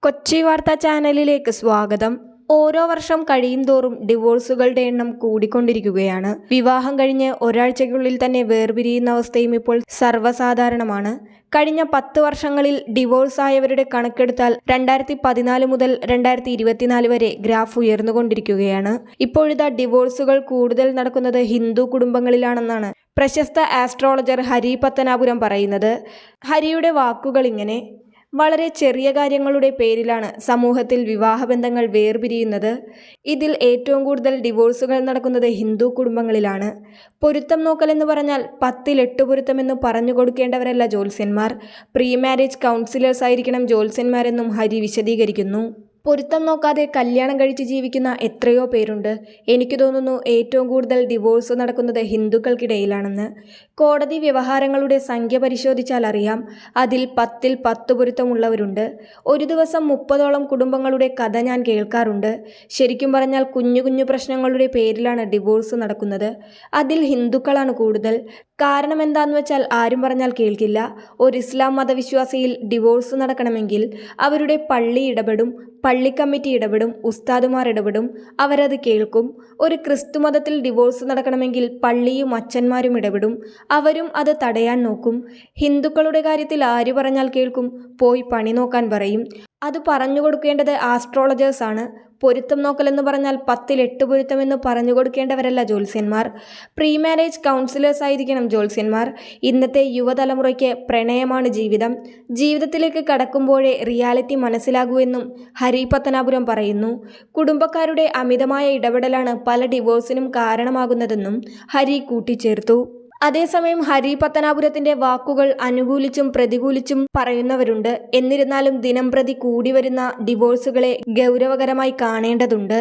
കൊച്ചി വാർത്താ ചാനലിലേക്ക് സ്വാഗതം. ഓരോ വർഷം കഴിയുംതോറും ഡിവോഴ്സുകളുടെ എണ്ണം കൂടിക്കൊണ്ടിരിക്കുകയാണ്. വിവാഹം കഴിഞ്ഞ് ഒരാഴ്ചയ്ക്കുള്ളിൽ തന്നെ വേർപിരിയുന്ന അവസ്ഥയും ഇപ്പോൾ സർവ്വസാധാരണമാണ്. കഴിഞ്ഞ 10 വർഷങ്ങളിൽ ഡിവോഴ്സ് ആയവരുടെ കണക്കെടുത്താൽ 2014 മുതൽ 2024 വരെ ഗ്രാഫ് ഉയർന്നുകൊണ്ടിരിക്കുകയാണ്. ഇപ്പോഴിതാ ഡിവോഴ്സുകൾ കൂടുതൽ നടക്കുന്നത് ഹിന്ദു കുടുംബങ്ങളിലാണെന്നാണ് പ്രശസ്ത ആസ്ട്രോളജർ ഹരി പത്തനാപുരം പറയുന്നത്. ഹരിയുടെ വാക്കുകൾ ഇങ്ങനെ: വളരെ ചെറിയ കാര്യങ്ങളുടെ പേരിലാണ് സമൂഹത്തിൽ വിവാഹബന്ധങ്ങൾ വേർപിരിയുന്നത്. ഇതിൽ ഏറ്റവും കൂടുതൽ ഡിവോഴ്സുകൾ നടക്കുന്നത് ഹിന്ദു കുടുംബങ്ങളിലാണ്. പൊരുത്തം നോക്കലെന്ന് പറഞ്ഞാൽ 10-ൽ 8 പൊരുത്തമെന്ന് പറഞ്ഞു കൊടുക്കേണ്ടവരല്ല ജ്യോത്സ്യന്മാർ. പ്രീ മാരേജ് കൗൺസിലേഴ്സ് ആയിരിക്കണം ജ്യോത്സ്യന്മാരെന്നും ഹരി വിശദീകരിക്കുന്നു. പൊരുത്തം നോക്കാതെ കല്യാണം കഴിച്ച് ജീവിക്കുന്ന എത്രയോ പേരുണ്ട്. എനിക്ക് തോന്നുന്നു ഏറ്റവും കൂടുതൽ ഡിവോഴ്സ് നടക്കുന്നത് ഹിന്ദുക്കൾക്കിടയിലാണെന്ന്. കോടതി വ്യവഹാരങ്ങളുടെ സംഖ്യ പരിശോധിച്ചാൽ അറിയാം. അതിൽ 10-ൽ 10 പൊരുത്തമുള്ളവരുണ്ട്. ഒരു ദിവസം 30ഓളം കുടുംബങ്ങളുടെ കഥ ഞാൻ കേൾക്കാറുണ്ട്. ശരിക്കും പറഞ്ഞാൽ കുഞ്ഞു കുഞ്ഞു പ്രശ്നങ്ങളുടെ പേരിലാണ് ഡിവോഴ്സ് നടക്കുന്നത്. അതിൽ ഹിന്ദുക്കളാണ് കൂടുതൽ. കാരണം എന്താണെന്ന് വെച്ചാൽ ആരും പറഞ്ഞാൽ കേൾക്കില്ല. ഒരു ഇസ്ലാം മതവിശ്വാസിയിൽ ഡിവോഴ്സ് നടക്കണമെങ്കിൽ അവരുടെ പള്ളി ഇടപെടും, പള്ളി കമ്മിറ്റി ഇടപെടും, ഉസ്താദുമാർ ഇടപെടും, അവരത് കേൾക്കും. ഒരു ക്രിസ്തു മതത്തിൽ ഡിവോഴ്സ് നടക്കണമെങ്കിൽ പള്ളിയും അച്ഛന്മാരും ഇടപെടും, അവരും അത് തടയാൻ നോക്കും. ഹിന്ദുക്കളുടെ കാര്യത്തിൽ ആര് പറഞ്ഞാൽ കേൾക്കും? പോയി പണി നോക്കാൻ പറയും. അത് പറഞ്ഞു കൊടുക്കേണ്ടത് ആസ്ട്രോളജേഴ്സാണ്. പൊരുത്തം നോക്കലെന്ന് പറഞ്ഞാൽ 10-ൽ 8 പൊരുത്തമെന്ന് പറഞ്ഞു കൊടുക്കേണ്ടവരല്ല ജ്യോത്സ്യന്മാർ. പ്രീ മാരേജ് കൗൺസിലേഴ്സ് ആയിരിക്കണം ജ്യോത്സ്യന്മാർ. ഇന്നത്തെ യുവതലമുറയ്ക്ക് പ്രണയമാണ് ജീവിതം. ജീവിതത്തിലേക്ക് കടക്കുമ്പോഴേ റിയാലിറ്റി മനസ്സിലാകൂ എന്നും ഹരി പത്തനാപുരം പറയുന്നു. കുടുംബക്കാരുടെ അമിതമായ ഇടപെടലാണ് പല ഡിവോഴ്സിനും കാരണമാകുന്നതെന്നും ഹരി കൂട്ടിച്ചേർത്തു. അതേസമയം ഹരി പത്തനാപുരത്തിന്റെ വാക്കുകൾ അനുകൂലിച്ചും പ്രതികൂലിച്ചും പറയുന്നവരുണ്ട്. എന്നിരുന്നാലും ദിനംപ്രതി കൂടി വരുന്ന ഡിവോഴ്സുകളെ ഗൗരവകരമായി കാണേണ്ടതുണ്ട്.